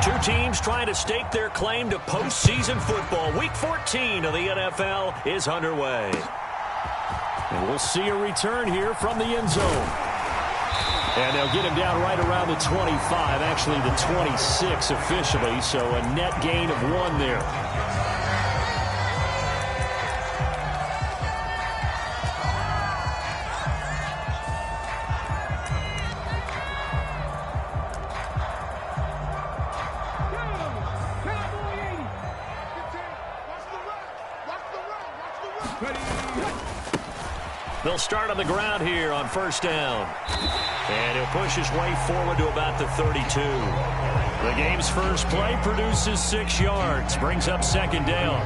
Two teams trying to stake their claim to postseason football. Week 14 of the NFL is underway. And we'll see a return here from the end zone. And they'll get him down right around the 25, actually the 26 officially, so a net gain of 1 there. They'll start on the ground here on first down. And he'll push his way forward to about the 32. The game's first play produces 6 yards. Brings up second down.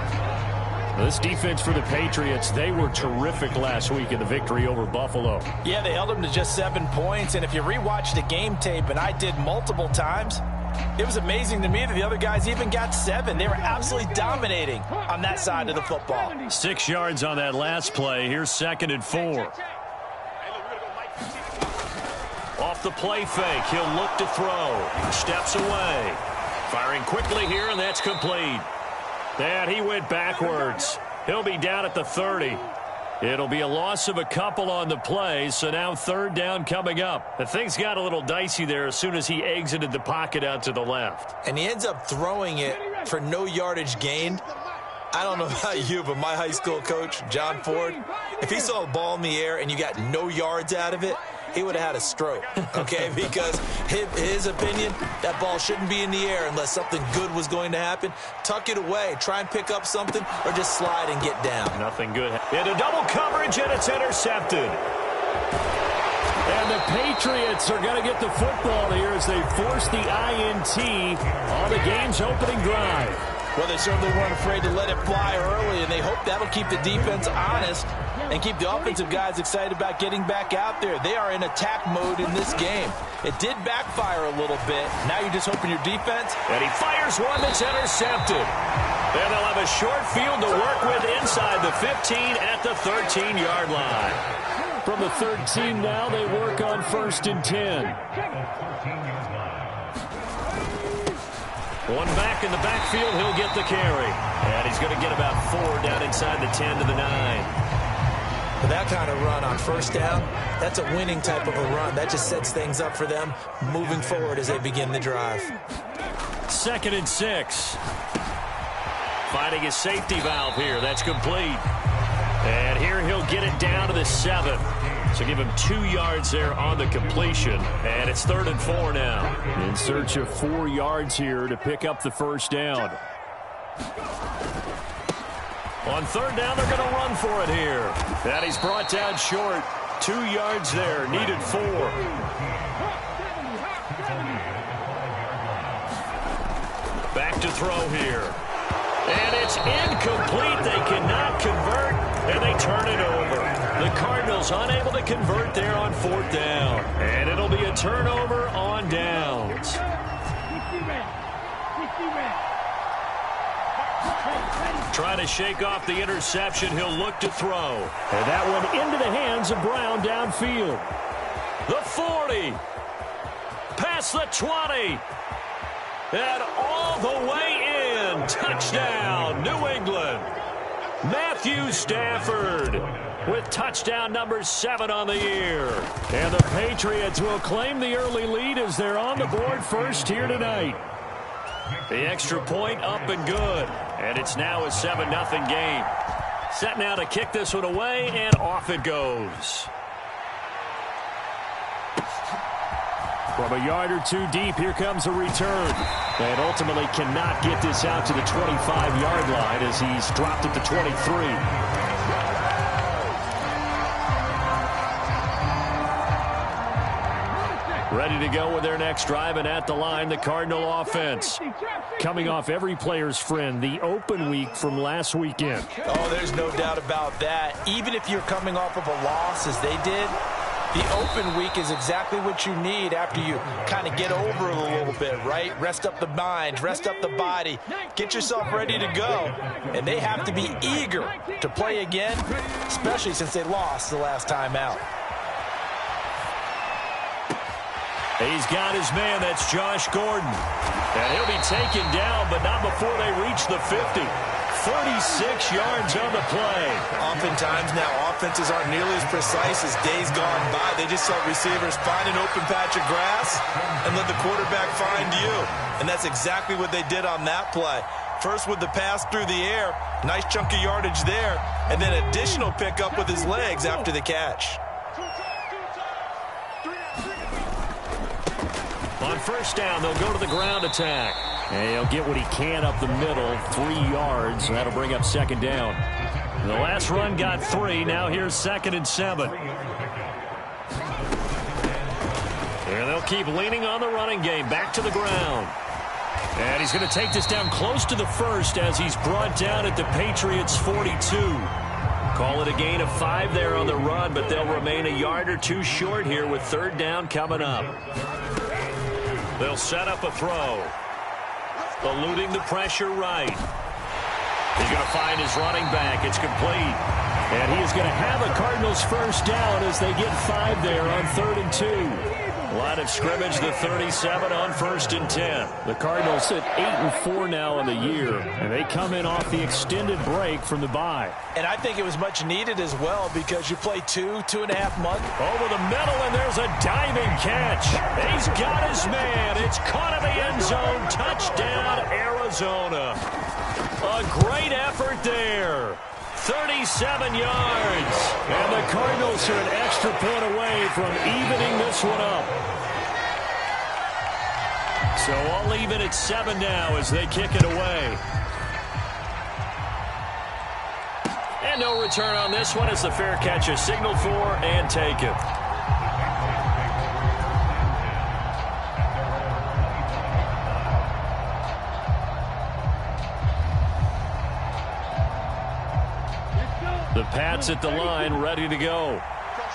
This defense for the Patriots, they were terrific last week in the victory over Buffalo. Yeah, they held them to just 7 points. And if you rewatch the game tape, and I did multiple times, it was amazing to me that the other guys even got 7. They were absolutely dominating on that side of the football. 6 yards on that last play. Here's second and 4. Off the play fake, he'll look to throw. Steps away. Firing quickly here, and that's complete. And he went backwards. He'll be down at the 30. It'll be a loss of a couple on the play, so now third down coming up. The things got a little dicey there as soon as he exited the pocket out to the left. And he ends up throwing it for no yardage gained. I don't know about you, but my high school coach, John Ford, if he saw a ball in the air and you got no yards out of it, he would have had a stroke, okay? Because his opinion, that ball shouldn't be in the air unless something good was going to happen. Tuck it away, try and pick up something, or just slide and get down. Nothing good. Into double coverage, and it's intercepted. And the Patriots are going to get the football here as they force the INT on the game's opening drive. Well, they certainly weren't afraid to let it fly early, and they hope that'll keep the defense honest and keep the offensive guys excited about getting back out there. They are in attack mode in this game. It did backfire a little bit. Now you're just hoping your defense. And he fires one that's intercepted. And they'll have a short field to work with inside the 15 at the 13-yard line. From the 13 now, they work on first and 10. One back in the backfield, he'll get the carry. And he's going to get about 4 down inside the 10 to the 9. With that kind of run on first down, that's a winning type of a run. That just sets things up for them moving forward as they begin the drive. Second and 6. Finding his safety valve here. That's complete. And here he'll get it down to the 7. So give him 2 yards there on the completion. And it's 3rd and 4 now. In search of 4 yards here to pick up the first down. On 3rd down, they're going to run for it here. And he's brought down short. 2 yards there. Needed 4. Back to throw here. And it's incomplete. They cannot convert, and they turn it over. The Cardinals unable to convert there on 4th down. And it'll be a turnover on downs. Trying to shake off the interception. He'll look to throw. And that one into the hands of Brown downfield. The 40. Past the 20. And all the way in. Touchdown, New England. Matthew Stafford with touchdown number 7 on the year. And the Patriots will claim the early lead as they're on the board first here tonight. The extra point up and good. And it's now a 7-0 game. Set now to kick this one away, and off it goes. From a yard or 2 deep, here comes a return. And ultimately cannot get this out to the 25-yard line as he's dropped at the 23. Ready to go with their next drive, and at the line, the Cardinal offense. Coming off every player's friend, the open week from last weekend. Oh, there's no doubt about that. Even if you're coming off of a loss as they did, the open week is exactly what you need after you kind of get over it a little bit, right? Rest up the mind, rest up the body, get yourself ready to go. And they have to be eager to play again, especially since they lost the last time out. He's got his man. That's Josh Gordon. And he'll be taken down, but not before they reach the 50. 36 yards on the play. Oftentimes now, offenses aren't nearly as precise as days gone by. They just saw receivers find an open patch of grass and let the quarterback find you. And that's exactly what they did on that play. First with the pass through the air, nice chunk of yardage there, and then additional pickup with his legs after the catch. On first down, they'll go to the ground attack. And he'll get what he can up the middle, 3 yards. That'll bring up second down. The last run got 3. Now here's 2nd and 7. And they'll keep leaning on the running game. Back to the ground. And he's going to take this down close to the first as he's brought down at the Patriots' 42. Call it a gain of 5 there on the run, but they'll remain a yard or 2 short here with 3rd down coming up. They'll set up a throw. Eluding the pressure right. He's going to find his running back. It's complete. And he is going to have a Cardinals first down as they get 5 there on 3rd and 2. Line of scrimmage, the 37 on 1st and 10. The Cardinals sit 8-4 now in the year, and they come in off the extended break from the bye. And I think it was much needed as well because you play 2.5 months. Over the middle, and there's a diving catch. He's got his man. It's caught in the end zone. Touchdown, Arizona. A great effort there. 37 yards. And the Cardinals are an extra point away from evening this one up. So all even at 7 now as they kick it away. And no return on this one as the fair catch is signaled for and taken. The Pats at the line, ready to go.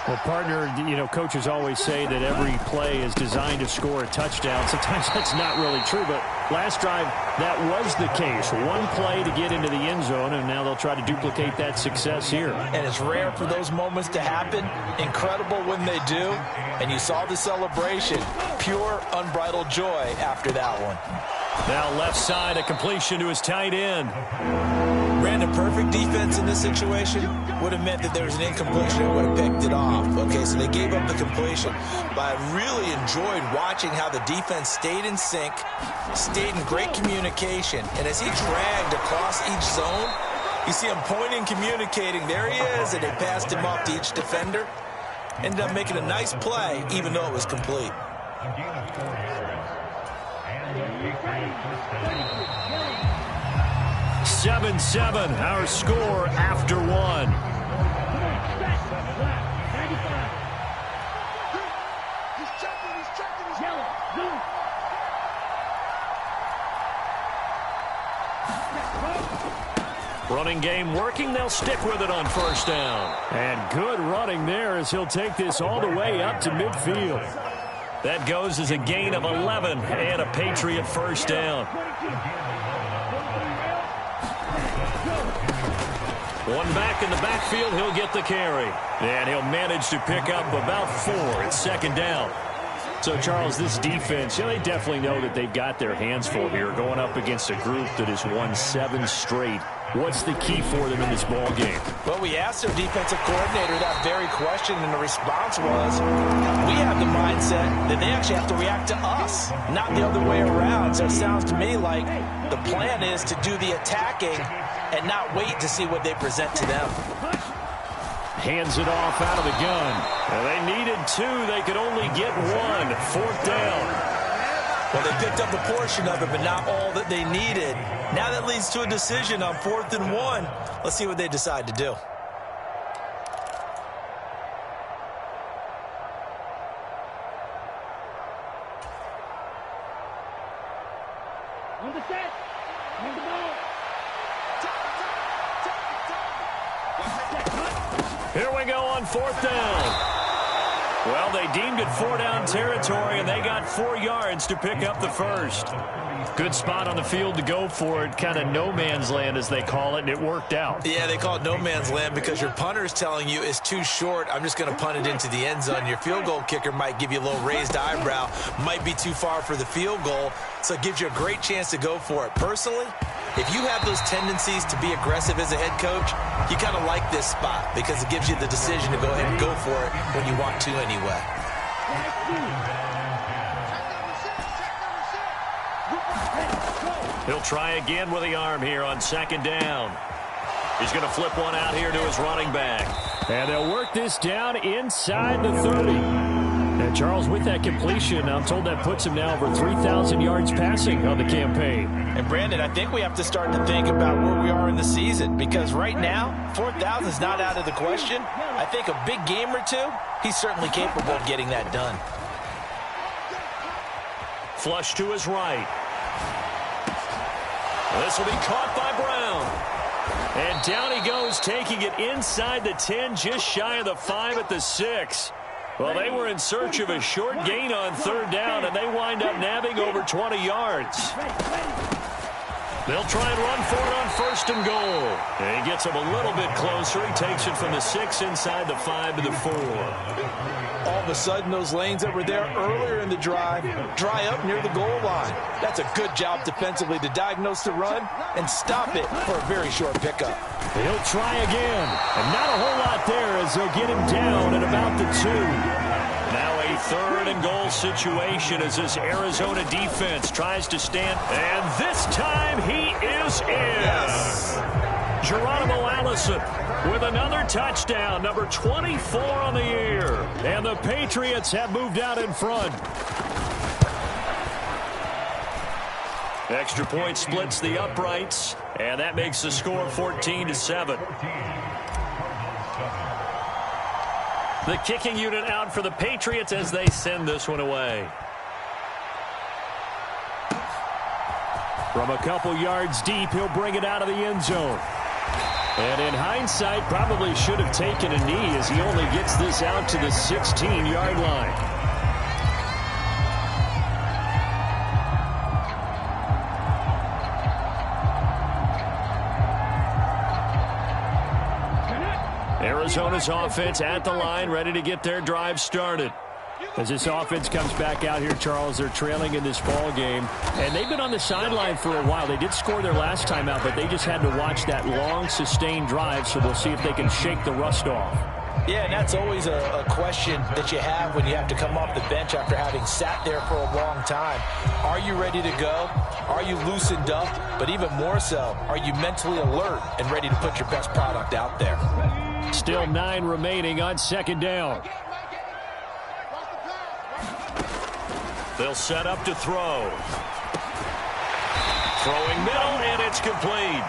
Well, partner, coaches always say that every play is designed to score a touchdown. Sometimes that's not really true, but last drive, that was the case. One play to get into the end zone, and now they'll try to duplicate that success here. And it's rare for those moments to happen. Incredible when they do. And you saw the celebration. Pure, unbridled joy after that one. Now left side, a completion to his tight end. Brandon, perfect defense in this situation would have meant that there was an incompletion and would have picked it off. Okay, so they gave up the completion. But I really enjoyed watching how the defense stayed in sync, stayed in great communication. And as he dragged across each zone, you see him pointing, communicating. There he is, and they passed him off to each defender. Ended up making a nice play, even though it was complete. 7-7, our score after 1. Running game working. They'll stick with it on first down. And good running there as he'll take this all the way up to midfield. That goes as a gain of 11 and a Patriot first down. One back in the backfield, he'll get the carry. And he'll manage to pick up about 4 at second down. So, Charles, this defense, they definitely know that they've got their hands full here going up against a group that has won 7 straight. What's the key for them in this ball game? Well, we asked their defensive coordinator that very question, and the response was, we have the mindset that they actually have to react to us, not the other way around. So it sounds to me like the plan is to do the attacking and not wait to see what they present to them. Hands it off out of the gun. Well, they needed 2. They could only get 1. 4th down. Well, they picked up a portion of it, but not all that they needed. Now that leads to a decision on 4th and 1. Let's see what they decide to do. On the set. On the ball. Here we go on 4th down. Well, they deemed it 4-down territory, and they got 4 yards to pick up the first. Good spot on the field to go for it, kind of no man's land as they call it, and it worked out. Yeah, they call it no man's land because your punter is telling you it's too short. I'm just going to punt it into the end zone. Your field goal kicker might give you a little raised eyebrow, might be too far for the field goal, so it gives you a great chance to go for it. Personally, if you have those tendencies to be aggressive as a head coach, you kind of like this spot because it gives you the decision to go ahead and go for it when you want to anyway. He'll try again with the arm here on second down. He's going to flip one out here to his running back. And they'll work this down inside the 30. And Charles, with that completion, I'm told that puts him now over 3,000 yards passing on the campaign. And Brandon, I think we have to start to think about where we are in the season because right now, 4,000 is not out of the question. I think a big game or two, he's certainly capable of getting that done. Flush to his right. This will be caught by Brown. And down he goes, taking it inside the 10, just shy of the 5 at the 6. Well, they were in search of a short gain on third down, and they wind up nabbing over 20 yards. They'll try and run for it on first and goal. And he gets him a little bit closer. He takes it from the 6 inside the 5 to the 4. All of a sudden, those lanes that were there earlier in the drive dry up near the goal line. That's a good job defensively to diagnose the run and stop it for a very short pickup. He'll try again. And not a whole lot there as they'll get him down at about the 2. Now a third and goal situation as this Arizona defense tries to stand. And this time he is in. Yes. Geronimo Allison with another touchdown, number 24 on the year. And the Patriots have moved out in front. Extra point splits the uprights, and that makes the score 14-7. The kicking unit out for the Patriots as they send this one away. From a couple yards deep, he'll bring it out of the end zone. And in hindsight, probably should have taken a knee as he only gets this out to the 16-yard line. Arizona's offense at the line, ready to get their drive started. As this offense comes back out here, Charles, they're trailing in this ball game. And they've been on the sideline for a while. They did score their last time out, but they just had to watch that long, sustained drive, so we'll see if they can shake the rust off. Yeah, and that's always a question that you have when you have to come off the bench after having sat there for a long time. Are you ready to go? Are you loosened up? But even more so, are you mentally alert and ready to put your best product out there? Still 9 remaining on second down. They'll set up to throw. Throwing middle, and it's complete.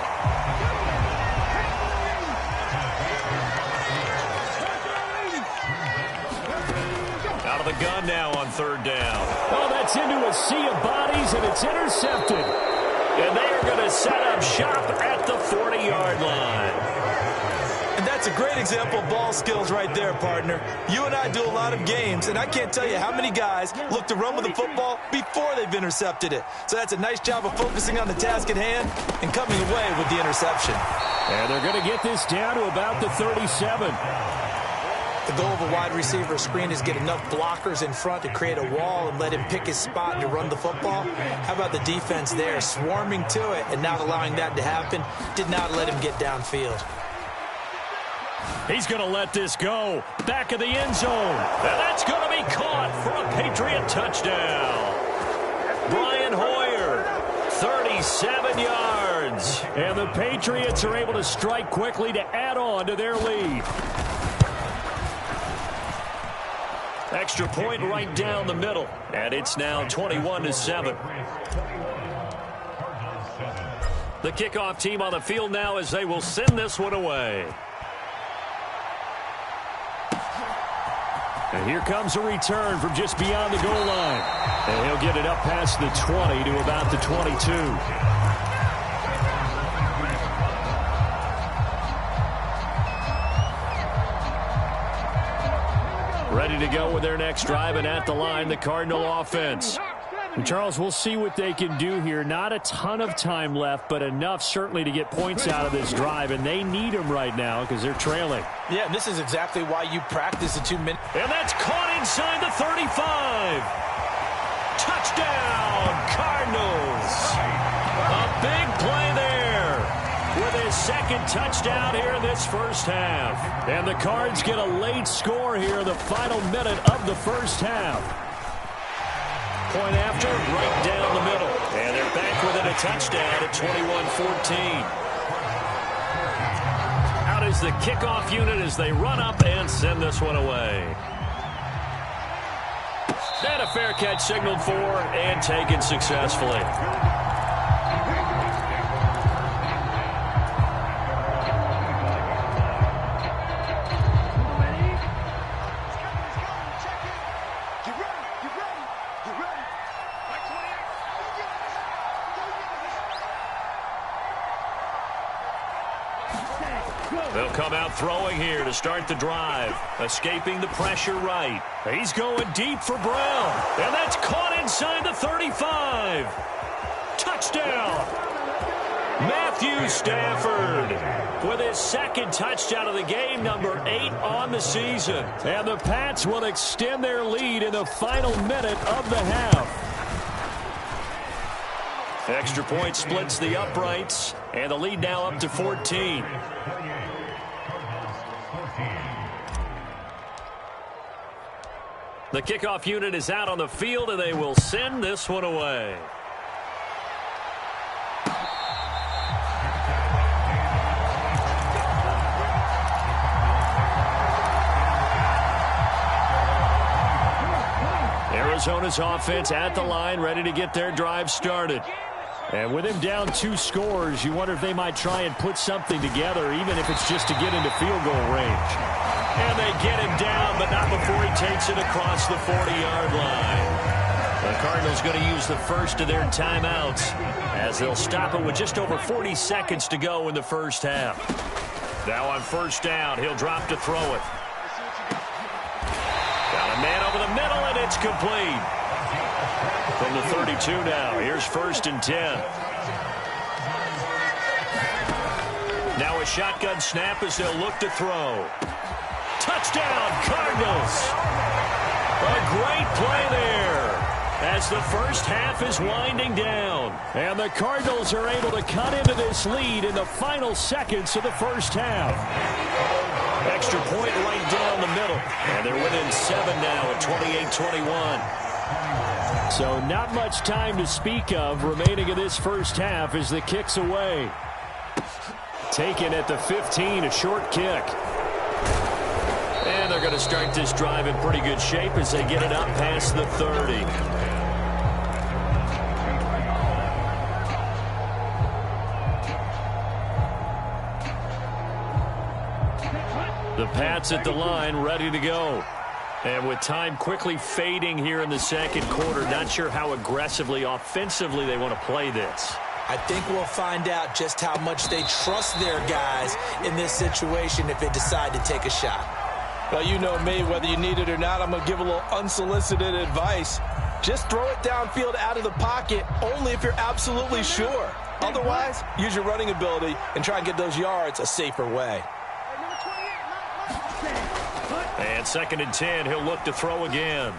Out of the gun now on third down. Oh, that's into a sea of bodies, and it's intercepted. And they are going to set up shop at the 40-yard line. And that's a great example of ball skills right there, partner. You and I do a lot of games, and I can't tell you how many guys look to run with the football before they've intercepted it. So that's a nice job of focusing on the task at hand and coming away with the interception. And they're going to get this down to about the 37. The goal of a wide receiver screen is get enough blockers in front to create a wall and let him pick his spot and to run the football. How about the defense there, swarming to it and not allowing that to happen? Did not let him get downfield. He's going to let this go. Back of the end zone. And that's going to be caught for a Patriot touchdown. Brian Hoyer, 37 yards. And the Patriots are able to strike quickly to add on to their lead. Extra point right down the middle. And it's now 21-7. The kickoff team on the field now as they will send this one away. And here comes a return from just beyond the goal line. And he'll get it up past the 20 to about the 22. Ready to go with their next drive, and at the line, the Cardinal offense. And Charles, we'll see what they can do here. Not a ton of time left, but enough certainly to get points out of this drive, and they need them right now because they're trailing. Yeah, and this is exactly why you practice the 2 minutes. And that's caught inside the 35. Touchdown, Cardinals. A big play there with his second touchdown here in this first half. And the Cards get a late score here in the final minute of the first half. Point after, right down the middle. And they're back within a touchdown at 21-14. Out is the kickoff unit as they run up and send this one away. And a fair catch signaled for and taken successfully. They'll come out throwing here to start the drive. Escaping the pressure right. He's going deep for Brown. And that's caught inside the 35. Touchdown. Matthew Stafford with his second touchdown of the game, number 8 on the season. And the Pats will extend their lead in the final minute of the half. Extra point splits the uprights, and the lead now up to 14. The kickoff unit is out on the field, and they will send this one away. Arizona's offense at the line, ready to get their drive started. And with him down 2 scores, you wonder if they might try and put something together, even if it's just to get into field goal range. And they get him down, but not before he takes it across the 40-yard line. The Cardinals going to use the first of their timeouts as they'll stop it with just over 40 seconds to go in the first half. Now on first down, he'll drop to throw it. Got a man over the middle, and it's complete. From the 32 now, here's 1st and 10. Now a shotgun snap as they'll look to throw. Touchdown, Cardinals! A great play there as the first half is winding down. And the Cardinals are able to cut into this lead in the final seconds of the first half. Extra point right down the middle. And they're within 7 now at 28-21. So not much time to speak of remaining in this first half as the kick's away. Taken at the 15, a short kick. And they're going to start this drive in pretty good shape as they get it up past the 30. The Pats at the line, ready to go. And with time quickly fading here in the second quarter, not sure how aggressively, offensively they want to play this. I think we'll find out just how much they trust their guys in this situation if they decide to take a shot. Well, you know me, whether you need it or not, I'm going to give a little unsolicited advice. Just throw it downfield out of the pocket only if you're absolutely sure. Otherwise, use your running ability and try and get those yards a safer way. And 2nd and 10, he'll look to throw again.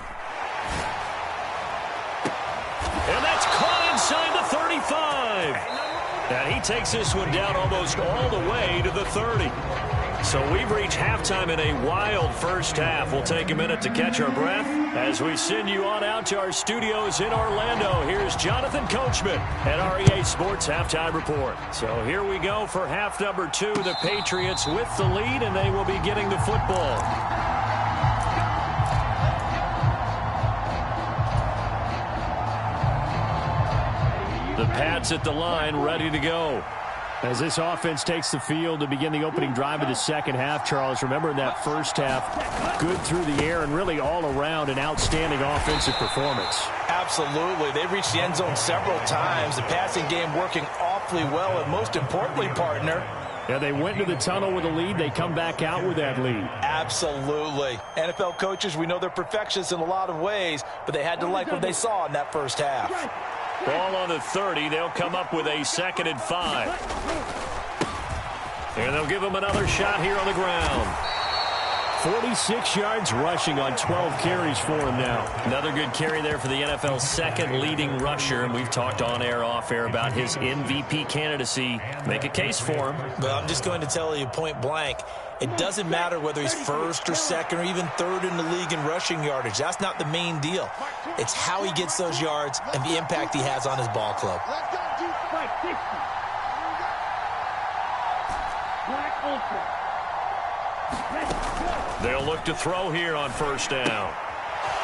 And that's caught inside the 35. And he takes this one down almost all the way to the 30. So we've reached halftime in a wild first half. We'll take a minute to catch our breath as we send you on out to our studios in Orlando. Here's Jonathan Coachman at REA Sports Halftime Report. So here we go for half number 2. The Patriots with the lead, and they will be getting the football. The Pats at the line, ready to go. As this offense takes the field to begin the opening drive of the second half, Charles, remember in that first half, good through the air and really all around an outstanding offensive performance. Absolutely. They reached the end zone several times. The passing game working awfully well, and most importantly, partner, Yeah, they went to the tunnel with a lead. They come back out with that lead. Absolutely. NFL coaches, we know they're perfectionists in a lot of ways, but they had to like what they saw in that first half. Ball on the 30. They'll come up with a 2nd and 5. And they'll give them another shot here on the ground. 46 yards rushing on 12 carries for him now. Another good carry there for the NFL's 2nd leading rusher, and we've talked on air, off air about his MVP candidacy. Make a case for him. But I'm just going to tell you point blank, it doesn't matter whether he's 1st or 2nd or even 3rd in the league in rushing yardage. That's not the main deal. It's how he gets those yards and the impact he has on his ball club. They'll look to throw here on 1st down.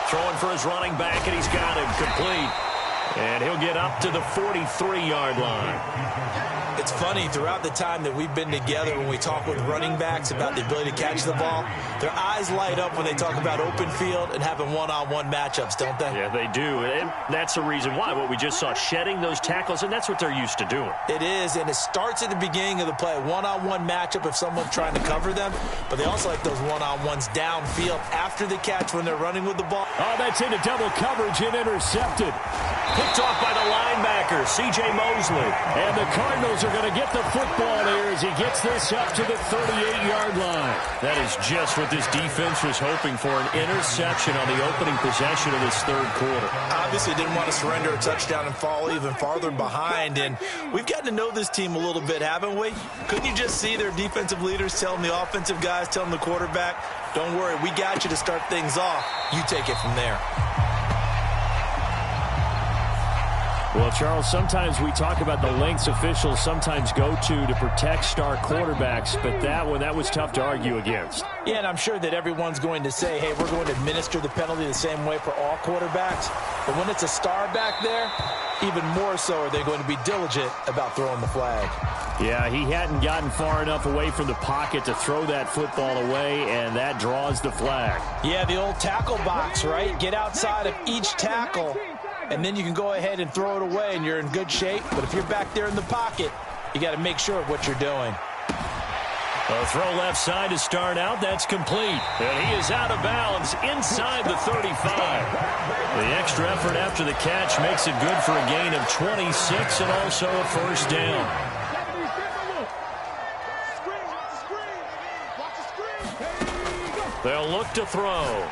Throwing for his running back, and he's got him complete. And he'll get up to the 43-yard line. It's funny, throughout the time that we've been together, when we talk with running backs about the ability to catch the ball, their eyes light up when they talk about open field and having one-on-one matchups, don't they? Yeah, they do. And that's the reason why. What we just saw, shedding those tackles, and that's what they're used to doing. It is, and it starts at the beginning of the play. One-on-one matchup if someone's trying to cover them, but they also like those one-on-ones downfield after the catch when they're running with the ball. Oh, that's into double coverage and intercepted. Picked off by the linebacker, C.J. Mosley. And the Cardinals are going to get the football here as he gets this up to the 38-yard line. That is just what this defense was hoping for, an interception on the opening possession of this 3rd quarter. Obviously didn't want to surrender a touchdown and fall even farther behind, and we've gotten to know this team a little bit, haven't we? Couldn't you just see their defensive leaders telling the offensive guys, telling the quarterback, don't worry, we got you to start things off. You take it from there. Well, Charles, sometimes we talk about the lengths officials sometimes go to protect star quarterbacks, but that was tough to argue against. Yeah, and I'm sure that everyone's going to say, hey, we're going to administer the penalty the same way for all quarterbacks. But when it's a star back there, even more so are they going to be diligent about throwing the flag. Yeah, he hadn't gotten far enough away from the pocket to throw that football away, and that draws the flag. Yeah, the old tackle box, right? Get outside of each tackle, and then you can go ahead and throw it away, and you're in good shape. But if you're back there in the pocket, you got to make sure of what you're doing. A throw left side to start out. That's complete. And he is out of bounds inside the 35. The extra effort after the catch makes it good for a gain of 26 and also a 1st down. They'll look to throw.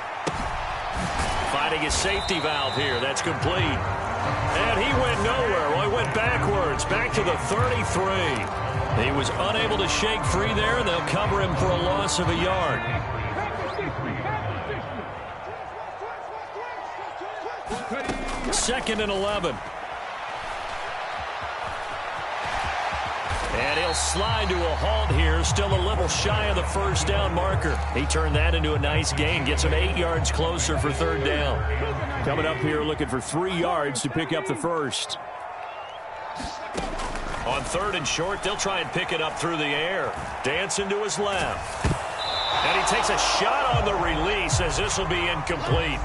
Finding a safety valve here. That's complete. And he went nowhere. Well, he went backwards. Back to the 33. He was unable to shake free there, and they'll cover him for a loss of a yard. Second and 11. And he'll slide to a halt here, still a little shy of the 1st down marker. He turned that into a nice gain, gets him 8 yards closer for 3rd down. Coming up here looking for 3 yards to pick up the 1st. On 3rd and short, they'll try and pick it up through the air. Dancing to his left. And he takes a shot on the release as this will be incomplete.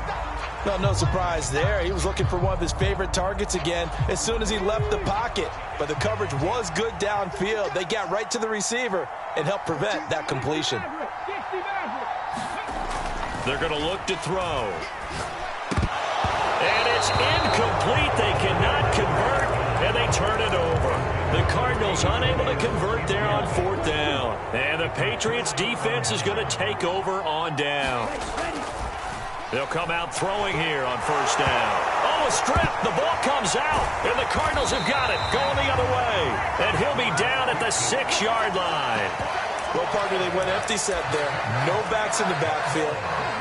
Well, no surprise there. He was looking for one of his favorite targets again as soon as he left the pocket. But the coverage was good downfield. They got right to the receiver and helped prevent that completion. They're going to look to throw. And it's incomplete. They cannot convert, and they turn it over. The Cardinals unable to convert there on 4th down. And the Patriots defense is going to take over on down. They'll come out throwing here on 1st down. Oh, a strip. The ball comes out, and the Cardinals have got it going the other way. And he'll be down at the 6-yard line. Well, partner, they went empty set there. No backs in the backfield.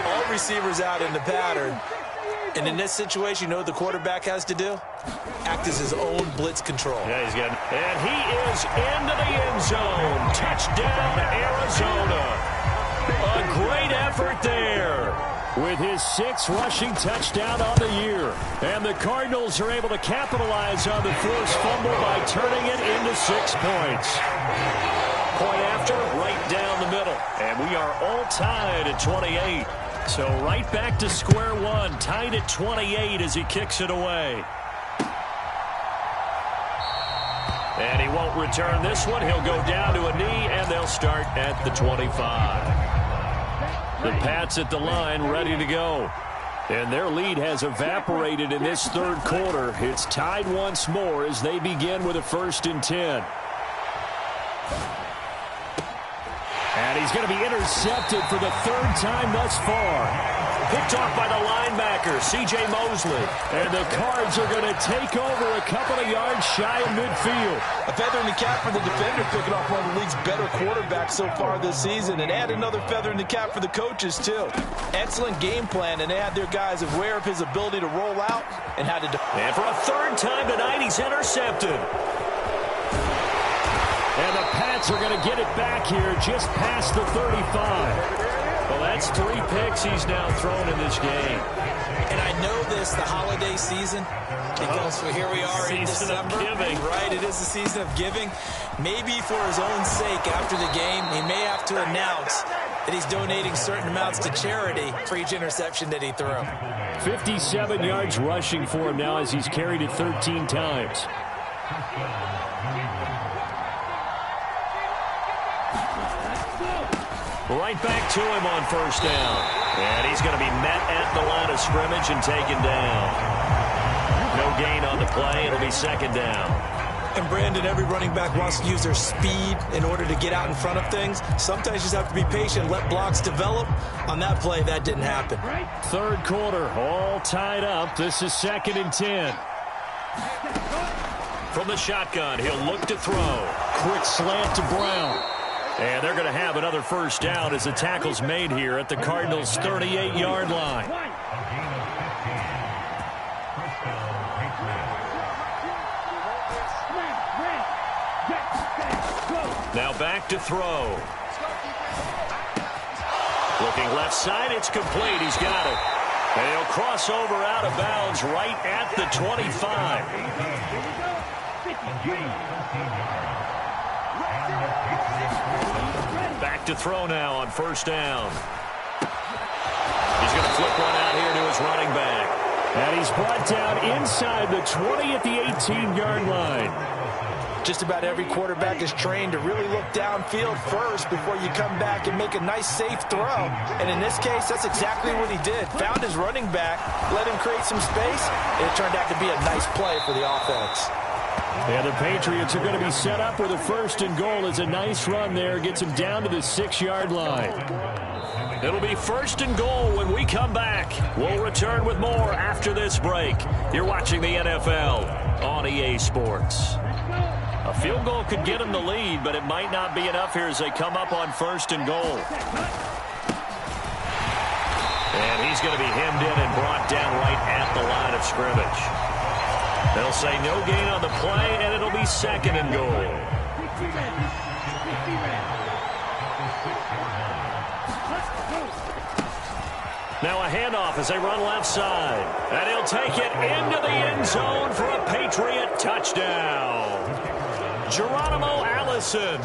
All receivers out in the pattern. And in this situation, you know what the quarterback has to do? Act as his own blitz control. Yeah, he's got it. And he is into the end zone. Touchdown, Arizona. A great effort there. With his 6th rushing touchdown on the year. And the Cardinals are able to capitalize on the forced fumble by turning it into 6 points. Point after, right down the middle. And we are all tied at 28. So right back to square one, tied at 28 as he kicks it away. And he won't return this one. He'll go down to a knee, and they'll start at the 25. The Pats at the line, ready to go. And their lead has evaporated in this third quarter. It's tied once more as they begin with a 1st and 10. And he's going to be intercepted for the 3rd time thus far. Picked off by the linebacker, C.J. Mosley. And the Cards are going to take over a couple of yards shy of midfield. A feather in the cap for the defender, picking off one of the league's better quarterbacks so far this season. And add another feather in the cap for the coaches, too. Excellent game plan, and they had their guys aware of his ability to roll out and how to And for a 3rd time tonight, he's intercepted. And the Pats are going to get it back here just past the 35. Well, that's 3 picks he's now thrown in this game. And I know this, the holiday season, because here we are in December. Season of giving. Right, it is the season of giving. Maybe for his own sake after the game, he may have to announce that he's donating certain amounts to charity for each interception that he threw. 57 yards rushing for him now as he's carried it 13 times. Right back to him on 1st down. And he's going to be met at the line of scrimmage and taken down. No gain on the play. It'll be 2nd down. And Brandon, every running back wants to use their speed in order to get out in front of things. Sometimes you just have to be patient, let blocks develop. On that play, that didn't happen. 3rd quarter, all tied up. This is 2nd and 10. From the shotgun, he'll look to throw. Quick slant to Brown. And they're going to have another 1st down as the tackle's made here at the Cardinals' 38-yard line. Now back to throw. Looking left side, it's complete. He's got it. And he'll cross over out of bounds right at the 25. Back to throw now on 1st down. He's going to flip one out here to his running back. And he's brought down inside the 20 at the 18-yard line. Just about every quarterback is trained to really look downfield first before you come back and make a nice, safe throw. And in this case, that's exactly what he did. Found his running back, let him create some space, and it turned out to be a nice play for the offense. And the Patriots are going to be set up with a 1st and goal. It's a nice run there. Gets him down to the 6-yard line. It'll be 1st and goal when we come back. We'll return with more after this break. You're watching the NFL on EA Sports. A field goal could get him the lead, but it might not be enough here as they come up on 1st and goal. And he's going to be hemmed in and brought down right at the line of scrimmage. They'll say no gain on the play, and it'll be 2nd and goal. Now a handoff as they run left side. And he'll take it into the end zone for a Patriot touchdown. Geronimo Allison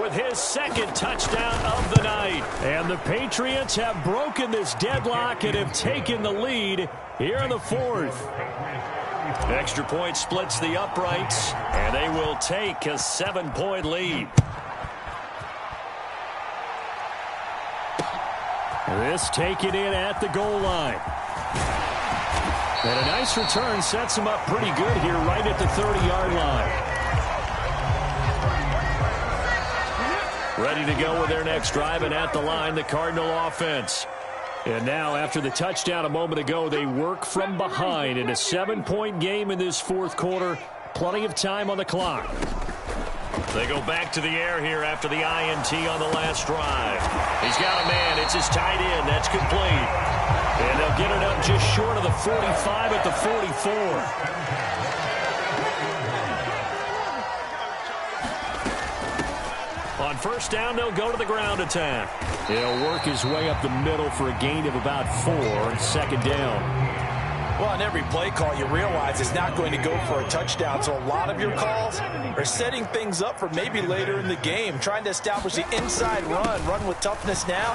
with his 2nd touchdown of the night. And the Patriots have broken this deadlock and have taken the lead here in the 4th. Extra point splits the uprights, and they will take a 7-point lead. This taken in at the goal line. And a nice return sets him up pretty good here right at the 30-yard line. Ready to go with their next drive, and at the line, the Cardinal offense. And now, after the touchdown a moment ago, they work from behind in a 7-point game in this 4th quarter. Plenty of time on the clock. They go back to the air here after the INT on the last drive. He's got a man. It's his tight end. That's complete. And they'll get it up just short of the 45 at the 44. On 1st down, they'll go to the ground attack. He'll work his way up the middle for a gain of about 4 on 2nd down. Well, on every play call, you realize it's not going to go for a touchdown. So a lot of your calls are setting things up for maybe later in the game, trying to establish the inside run with toughness now,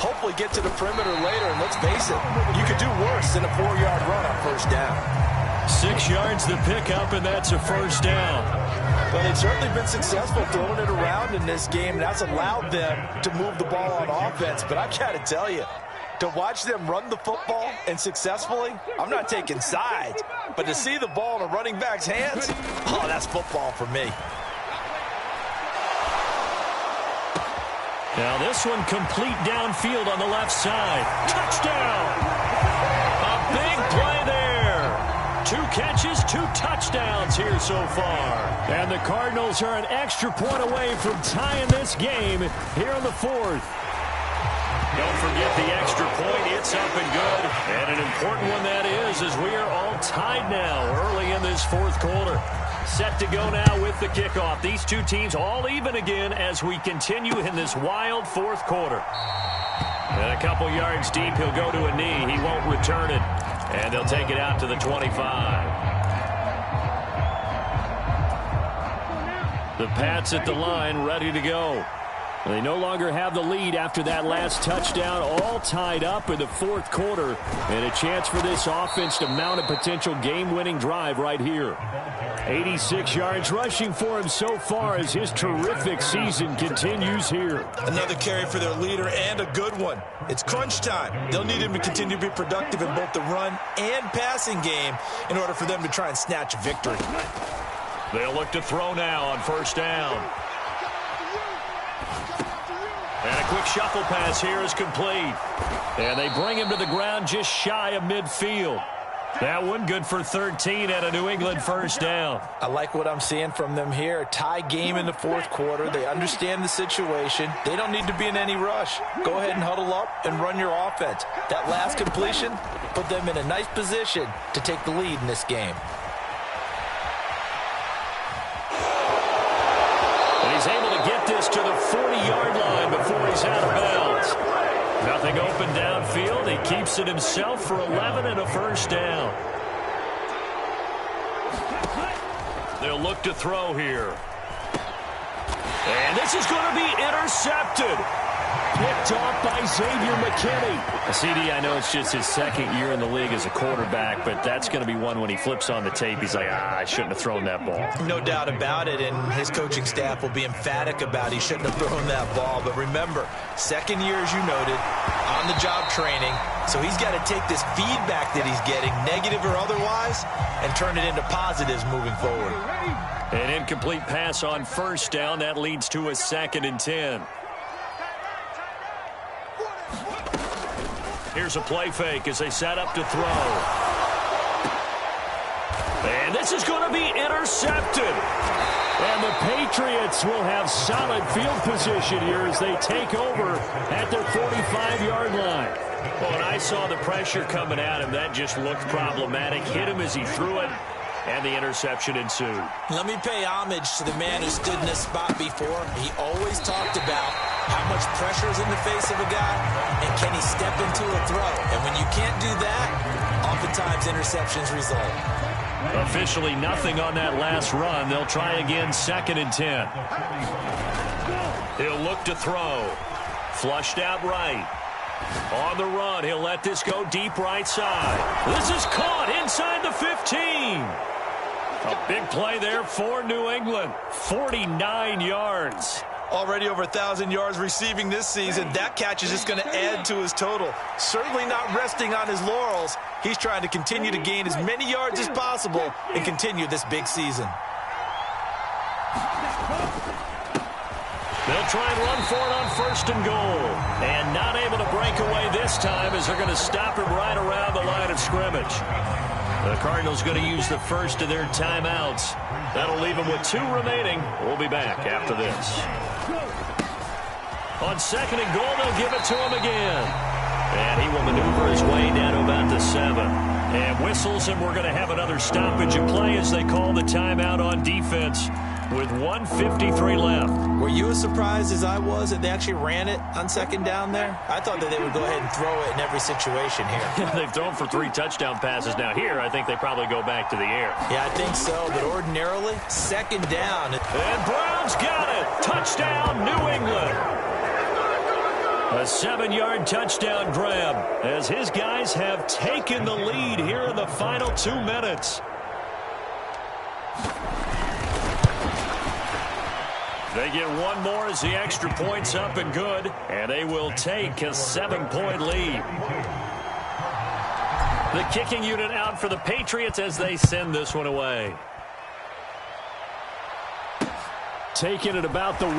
hopefully get to the perimeter later. And let's face it, you could do worse than a 4-yard run on 1st down. 6 yards to pick up, and that's a 1st down. Well, they've certainly been successful throwing it around in this game. That's allowed them to move the ball on offense. But I got to tell you, to watch them run the football and successfully, I'm not taking sides. But to see the ball in a running back's hands, oh, that's football for me. Now this one complete downfield on the left side. Touchdown! A big play there. 2 catches, 2 touchdowns here so far. And the Cardinals are an extra point away from tying this game here in the 4th. Don't forget the extra point. It's up and good. And an important one that is, as we are all tied now early in this 4th quarter. Set to go now with the kickoff. These two teams all even again as we continue in this wild 4th quarter. And a couple yards deep, he'll go to a knee. He won't return it. And they'll take it out to the 25. The Pats at the line, ready to go. They no longer have the lead after that last touchdown, all tied up in the 4th quarter. And a chance for this offense to mount a potential game-winning drive right here. 86 yards rushing for him so far as his terrific season continues here. Another carry for their leader and a good one. It's crunch time. They'll need him to continue to be productive in both the run and passing game in order for them to try and snatch a victory. They'll look to throw now on 1st down. And a quick shuffle pass here is complete. And they bring him to the ground just shy of midfield. That one good for 13 at a New England 1st down. I like what I'm seeing from them here. A tie game in the 4th quarter. They understand the situation. They don't need to be in any rush. Go ahead and huddle up and run your offense. That last completion put them in a nice position to take the lead in this game. And he's able to get this to the 40-yard line before he's out of bounds. Nothing open downfield. He keeps it himself for 11 and a 1st down. They'll look to throw here. And this is going to be intercepted. Picked off by Xavier McKinney. CD, I know it's just his 2nd year in the league as a quarterback, but that's going to be one when he flips on the tape. He's like, I shouldn't have thrown that ball. No doubt about it, and his coaching staff will be emphatic about he shouldn't have thrown that ball. But remember, 2nd year, as you noted, on-the-job training, so he's got to take this feedback that he's getting, negative or otherwise, and turn it into positives moving forward. An incomplete pass on 1st down. That leads to a 2nd and 10. Here's a play fake as they set up to throw. And this is going to be intercepted. And the Patriots will have solid field position here as they take over at their 45-yard line. Well, when I saw the pressure coming at him, that just looked problematic. Hit him as he threw it, and the interception ensued. Let me pay homage to the man who stood in this spot before. He always talked about how much pressure is in the face of a guy, and can he step into a throw? And when you can't do that, oftentimes interceptions result. Officially nothing on that last run. They'll try again, 2nd and 10. He'll look to throw. Flushed out right. On the run, he'll let this go deep right side. This is caught inside the 15. A big play there for New England. 49 yards. Already over 1,000 yards receiving this season. That catch is just going to add to his total. Certainly not resting on his laurels. He's trying to continue to gain as many yards as possible and continue this big season. They'll try and run for it on 1st and goal. And not able to break away this time as they're going to stop him right around the line of scrimmage. The Cardinals going to use the first of their timeouts. That'll leave them with 2 remaining. We'll be back after this. On 2nd and goal, they'll give it to him again. And he will maneuver his way down to about the 7. And whistles, and we're going to have another stoppage of play as they call the timeout on defense with 1:53 left. Were you as surprised as I was that they actually ran it on 2nd down there? I thought that they would go ahead and throw it in every situation here. They've thrown for 3 touchdown passes. Now here, I think they probably go back to the air. Yeah, I think so, but ordinarily, 2nd down. And Browns got it. Touchdown, New England. A 7-yard touchdown grab as his guys have taken the lead here in the final 2 minutes. They get one more as the extra point's up and good, and they will take a 7-point lead. The kicking unit out for the Patriots as they send this one away. Taking it about the 1.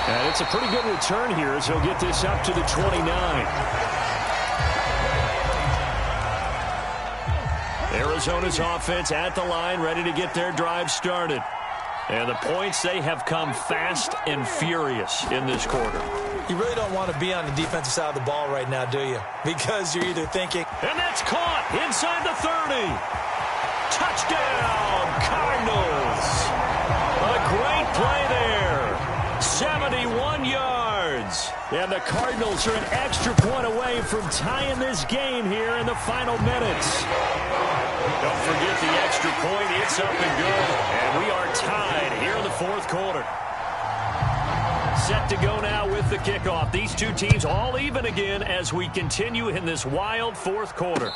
And it's a pretty good return here as he'll get this up to the 29. Arizona's offense at the line, ready to get their drive started. And the points, they have come fast and furious in this quarter. You really don't want to be on the defensive side of the ball right now, do you? Because you're either thinking... And that's caught inside the 30. Touchdown, Cardinals. A great play there. 71 yards. And the Cardinals are an extra point away from tying this game here in the final minutes. Don't forget the extra point. It's up and good. And we are tied here in the fourth quarter. Set to go now with the kickoff. These two teams all even again as we continue in this wild fourth quarter.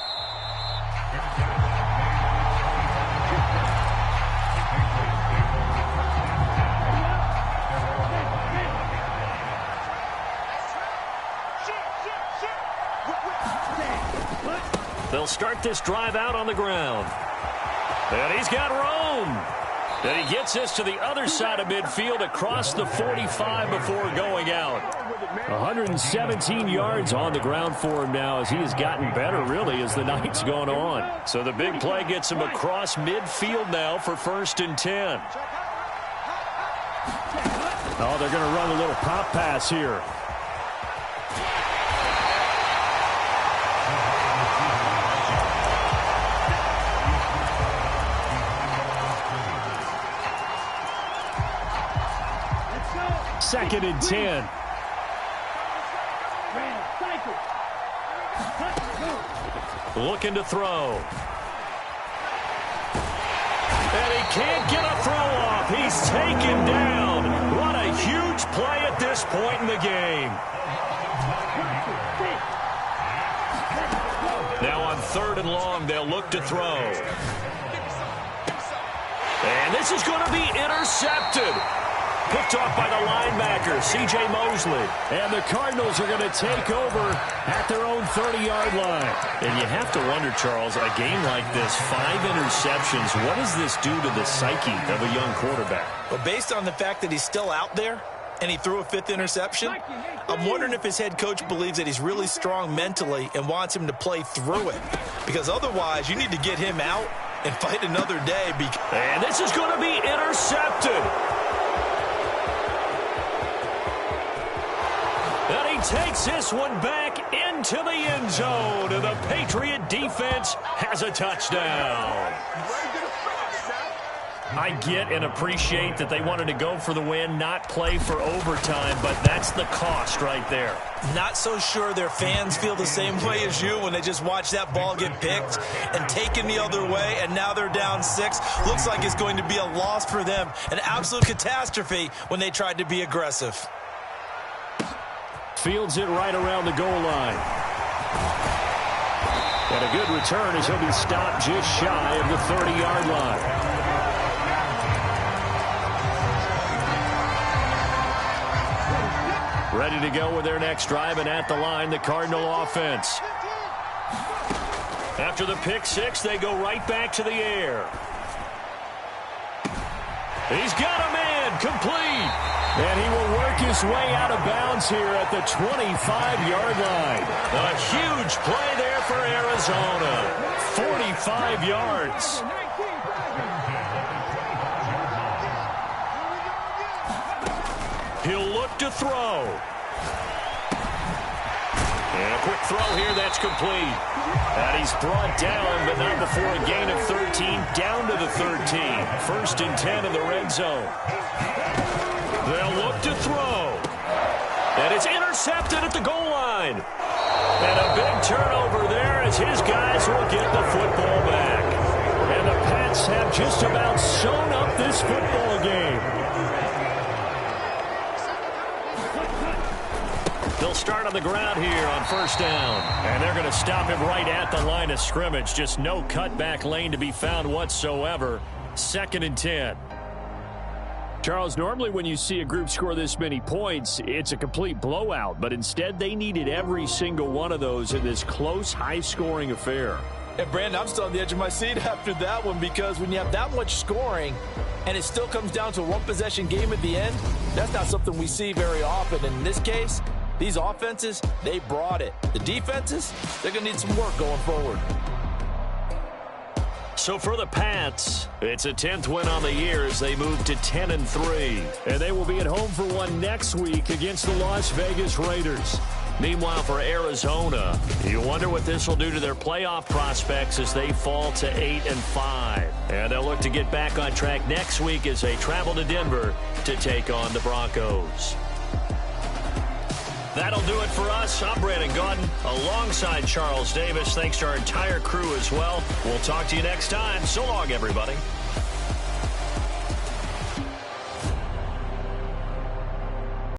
They'll start this drive out on the ground. And he's got room. And he gets this to the other side of midfield across the 45 before going out. 117 yards on the ground for him now as he has gotten better, really, as the night's gone on. So the big play gets him across midfield now for 1st and 10. Oh, they're going to run a little pop pass here. Second and 10. Looking to throw. And he can't get a throw off. He's taken down. What a huge play at this point in the game. Now on 3rd and long, they'll look to throw. And this is going to be intercepted. Picked off by the linebacker, C.J. Mosley. And the Cardinals are going to take over at their own 30-yard line. And you have to wonder, Charles, a game like this, 5 interceptions, what does this do to the psyche of a young quarterback? Well, based on the fact that he's still out there and he threw a 5th interception, I'm wondering if his head coach believes that he's really strong mentally and wants him to play through it. Because otherwise, you need to get him out and fight another day. And this is going to be intercepted. And he takes this one back into the end zone, and the Patriot defense has a touchdown. I get and appreciate that they wanted to go for the win, not play for overtime, but that's the cost right there. Not so sure their fans feel the same way as you when they just watch that ball get picked and taken the other way, and now they're down 6. Looks like it's going to be a loss for them, an absolute catastrophe when they tried to be aggressive. Fields it right around the goal line. And a good return as he'll be stopped just shy of the 30-yard line. Ready to go with their next drive, and at the line, the Cardinal offense. After the pick 6, they go right back to the air. He's got a man, complete. And he will work his way out of bounds here at the 25-yard line. A huge play there for Arizona. 45 yards. He'll look to throw. And a quick throw here, that's complete. And he's brought down, but not before a gain of 13, down to the 13. 1st and 10 in the red zone. They'll look to throw. And it's intercepted at the goal line. And a big turnover there as his guys will get the football back. And the Pats have just about sewn up this football game. They'll start on the ground here on 1st down. And they're going to stop him right at the line of scrimmage. Just no cutback lane to be found whatsoever. 2nd and 10. Charles, normally when you see a group score this many points, it's a complete blowout. But instead, they needed every single one of those in this close, high-scoring affair. And, Brandon, I'm still on the edge of my seat after that one because when you have that much scoring and it still comes down to a one-possession game at the end, that's not something we see very often. In this case, these offenses, they brought it. The defenses, they're going to need some work going forward. So for the Pats, it's a 10th win on the year as they move to 10-3. And they will be at home for one next week against the Las Vegas Raiders. Meanwhile, for Arizona, you wonder what this will do to their playoff prospects as they fall to 8-5. And they'll look to get back on track next week as they travel to Denver to take on the Broncos. That'll do it for us. I'm Brandon Gaudin alongside Charles Davis. Thanks to our entire crew as well. We'll talk to you next time. So long, everybody.